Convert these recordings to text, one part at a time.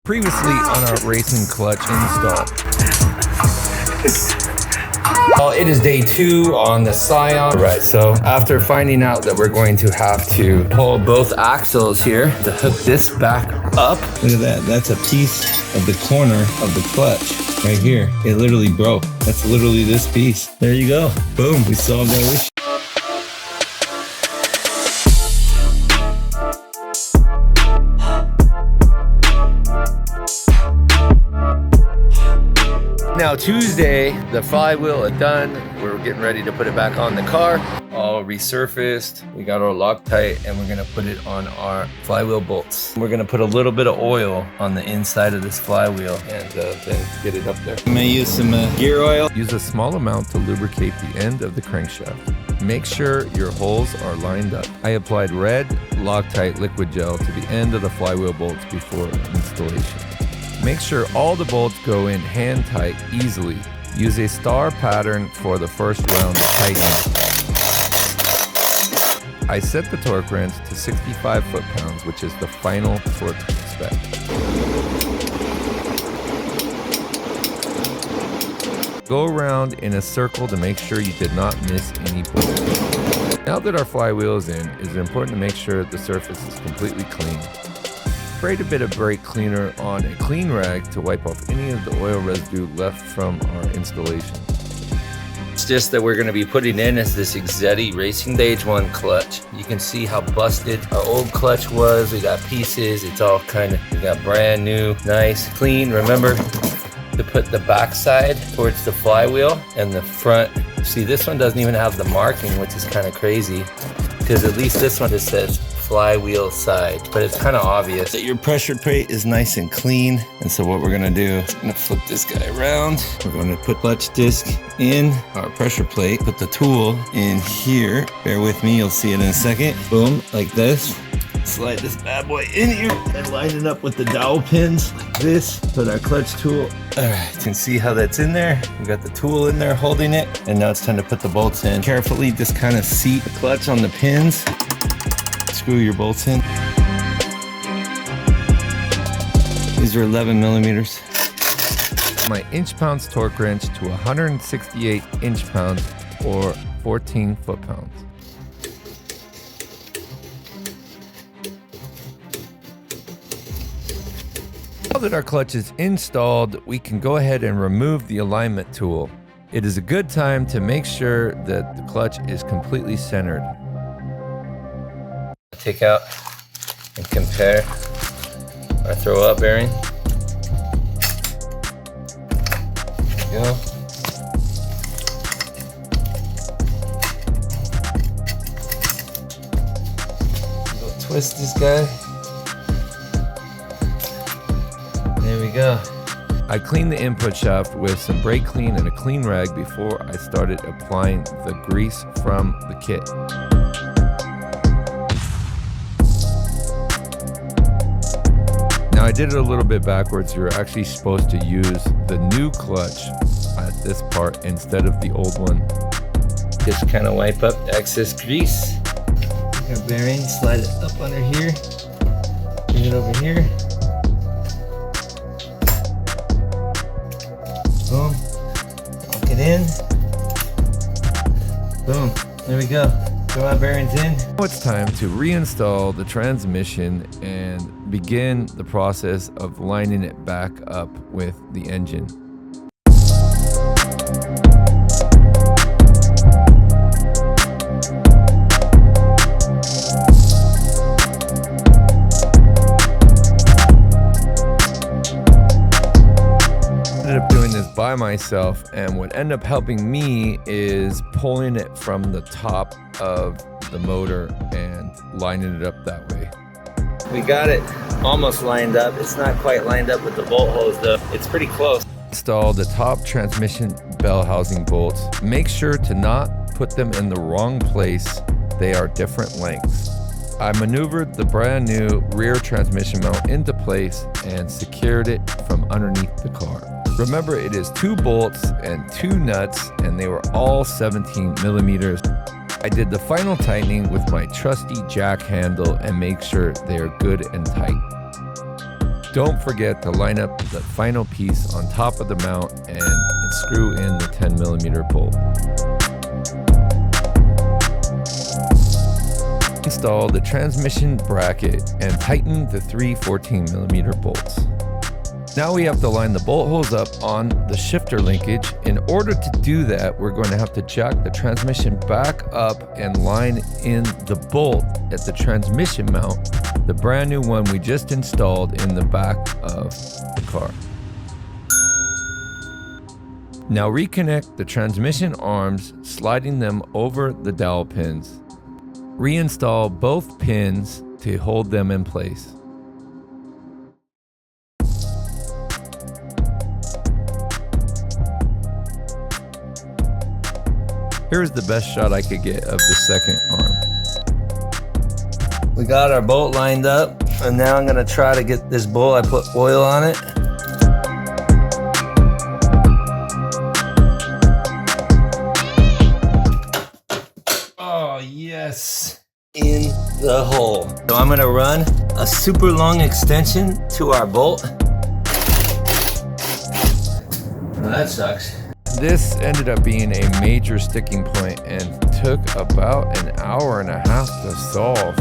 Previously on our racing clutch install. Well, it is day 2 on the Scion. Right, so after finding out that we're going to have to pull both axles here to hook this back up. Look at that, that's a piece of the corner of the clutch right here. It literally broke. That's literally this piece. There you go. Boom, we solved that issue. Now Tuesday, the flywheel is done. We're getting ready to put it back on the car. All resurfaced. We got our Loctite and we're gonna put it on our flywheel bolts. We're gonna put a little bit of oil on the inside of this flywheel and then get it up there. I'm gonna use some gear oil. Use a small amount to lubricate the end of the crankshaft. Make sure your holes are lined up. I applied red Loctite liquid gel to the end of the flywheel bolts before installation. Make sure all the bolts go in hand tight easily. Use a star pattern for the first round of tightening. I set the torque wrench to 65 foot-pounds, which is the final torque spec. Go around in a circle to make sure you did not miss any bolts. Now that our flywheel is in, it is important to make sure the surface is completely clean. Sprayed a bit of brake cleaner on a clean rag to wipe off any of the oil residue left from our installation. It's just that we're going to be putting in is this Exedy Racing Stage 1 clutch. You can see how busted our old clutch was. We got pieces. It's all we got brand new, nice, clean. Remember to put the backside towards the flywheel and the front. See, this one doesn't even have the marking, which is kind of crazy because at least this one just says flywheel side, but it's kind of obvious that your pressure plate is nice and clean. And so what we're gonna do is I'm gonna flip this guy around. We're gonna put clutch disc in our pressure plate, put the tool in here. Bear with me, you'll see it in a second. Boom, like this. Slide this bad boy in here and line it up with the dowel pins like this. Put our clutch tool. All right, you can see how that's in there. We got the tool in there holding it. And now it's time to put the bolts in. Carefully just kind of seat the clutch on the pins. Screw your bolts in. These are 11 millimeters. My inch-pounds torque wrench to 168 inch-pounds or 14 foot-pounds. Now that our clutch is installed, we can go ahead and remove the alignment tool. It is a good time to make sure that the clutch is completely centered. Take out and compare our throwout bearing. There we go. Go twist this guy. There we go. I cleaned the input shaft with some brake clean and a clean rag before I started applying the grease from the kit. Now I did it a little bit backwards. You're actually supposed to use the new clutch at this part instead of the old one. Just kind of wipe up the excess grease. Take our bearing, slide it up under here, bring it over here. Boom, lock it in. Boom, there we go. Throw our bearings in. Now it's time to reinstall the transmission and begin the process of lining it back up with the engine. I ended up doing this by myself, and what ended up helping me is pulling it from the top of the motor and lining it up that way. We got it almost lined up. It's not quite lined up with the bolt holes though. It's pretty close. Install the top transmission bell housing bolts. Make sure to not put them in the wrong place. They are different lengths. I maneuvered the brand new rear transmission mount into place and secured it from underneath the car. Remember, it is 2 bolts and 2 nuts, and they were all 17 millimeters. I did the final tightening with my trusty jack handle and make sure they are good and tight. Don't forget to line up the final piece on top of the mount and screw in the 10mm bolt. Install the transmission bracket and tighten the 3 14mm bolts. Now we have to line the bolt holes up on the shifter linkage. In order to do that, we're going to have to jack the transmission back up and line in the bolt at the transmission mount, the brand new one we just installed in the back of the car. Now reconnect the transmission arms, sliding them over the dowel pins. Reinstall both pins to hold them in place. Here's the best shot I could get of the second arm. We got our bolt lined up, and now I'm gonna try to get this bolt. I put oil on it. Oh, yes. In the hole. So I'm gonna run a super long extension to our bolt. Well, that sucks. This ended up being a major sticking point and took about an hour and a half to solve.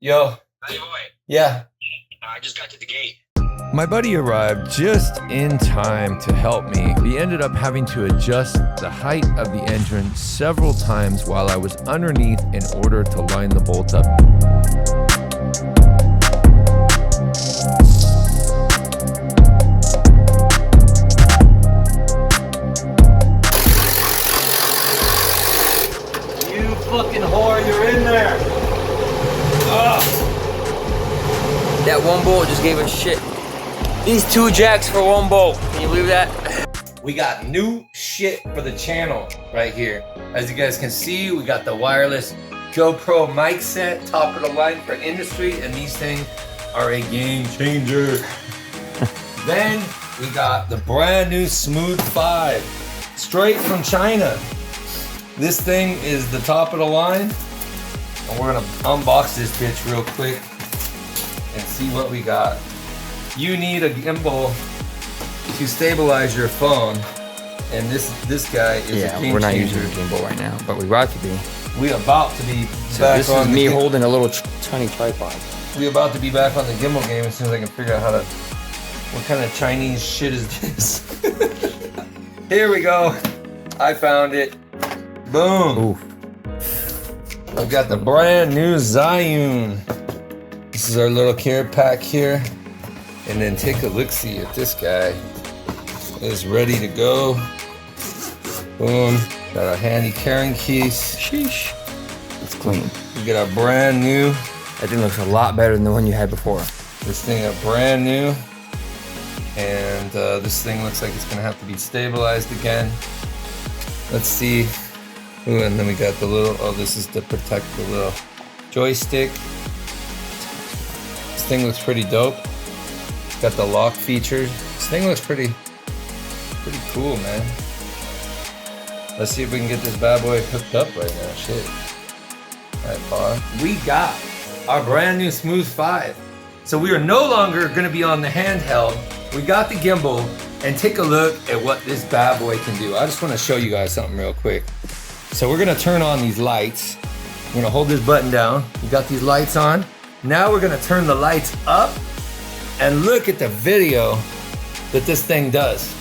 Yo. Hey, boy. Yeah. I just got to the gate. My buddy arrived just in time to help me. We ended up having to adjust the height of the engine several times while I was underneath in order to line the bolt up. Fucking whore, you're in there. Ugh. That one bolt just gave us shit. These 2 jacks for 1 bolt. Can you believe that? We got new shit for the channel right here. As you guys can see, we got the wireless GoPro mic set, top of the line for industry, and these things are a game changer. Then we got the brand new Smooth 5, straight from China. This thing is the top of the line, and we're gonna unbox this bitch real quick and see what we got. You need a gimbal to stabilize your phone, and this guy is a game changer. We're not using a gimbal right now, but we're about to be. We about to be So back this on is the me holding a little tiny tripod. We about to be back on the gimbal game as soon as I can figure out how to. What kind of Chinese shit is this? Here we go. I found it. Boom. Oof. I've got the brand new Scion. This is our little care pack here. And then take a look-see at this guy. It's ready to go. Boom. Got our handy carrying case. Sheesh. It's clean. We got our brand new. That thing looks a lot better than the one you had before. This thing is brand new. And this thing looks like it's gonna have to be stabilized again. Let's see. Ooh, and then we got the little, oh, this is to protect the little joystick. This thing looks pretty dope. Got the lock features. This thing looks pretty cool, man. Let's see if we can get this bad boy hooked up right now. Shit. All right, Paul. We got our brand new Smooth 5. So we are no longer gonna be on the handheld. We got the gimbal, and take a look at what this bad boy can do. I just wanna show you guys something real quick. So we're gonna turn on these lights. We're gonna hold this button down. We got these lights on. Now we're gonna turn the lights up and look at the video that this thing does.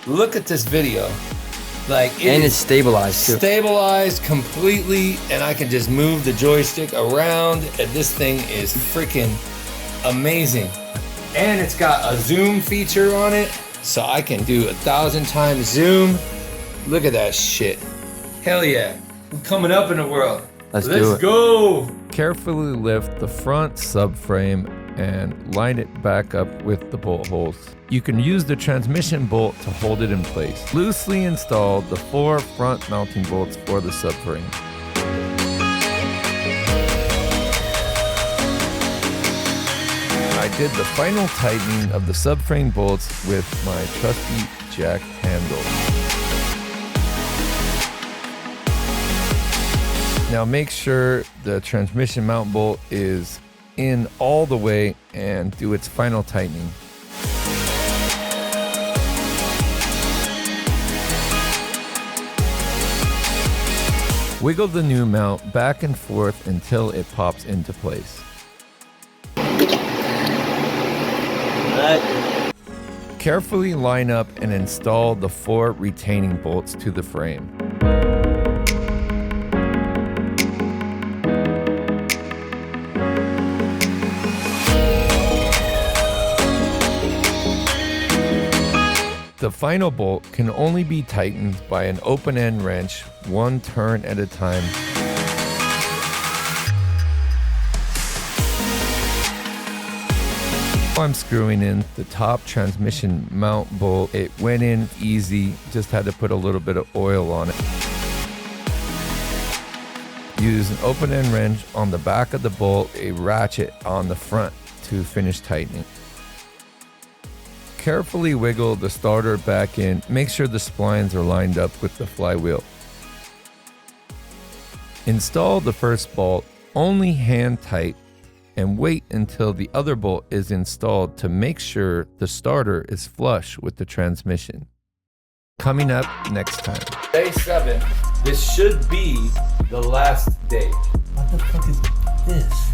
Look at this video. Like it's stabilized too. Stabilized completely, and I can just move the joystick around, and this thing is freaking amazing. And it's got a zoom feature on it, so I can do 1,000 times zoom. Look at that shit. Hell yeah. I'm coming up in the world. Let's do it. Go. Carefully lift the front subframe and line it back up with the bolt holes. You can use the transmission bolt to hold it in place. Loosely install the 4 front mounting bolts for the subframe. I did the final tightening of the subframe bolts with my trusty jack handle. Now make sure the transmission mount bolt is in all the way and do its final tightening. Wiggle the new mount back and forth until it pops into place. Carefully line up and install the 4 retaining bolts to the frame. The final bolt can only be tightened by an open-end wrench, 1 turn at a time. I'm screwing in the top transmission mount bolt. It went in easy, just had to put a little bit of oil on it. Use an open-end wrench on the back of the bolt, a ratchet on the front to finish tightening. Carefully wiggle the starter back in. Make sure the splines are lined up with the flywheel. Install the first bolt, only hand tight, and wait until the other bolt is installed to make sure the starter is flush with the transmission. Coming up next time. Day 7. This should be the last day. What the fuck is this?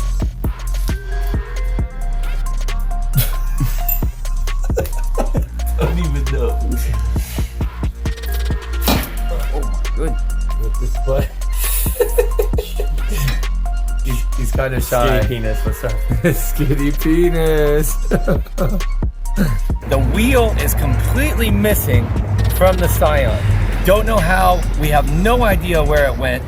I don't even know. Oh my goodness. With this butt. He's kind of shy. Skinny penis, what's up? Skinny penis. The wheel is completely missing from the Scion. Don't know how, we have no idea where it went.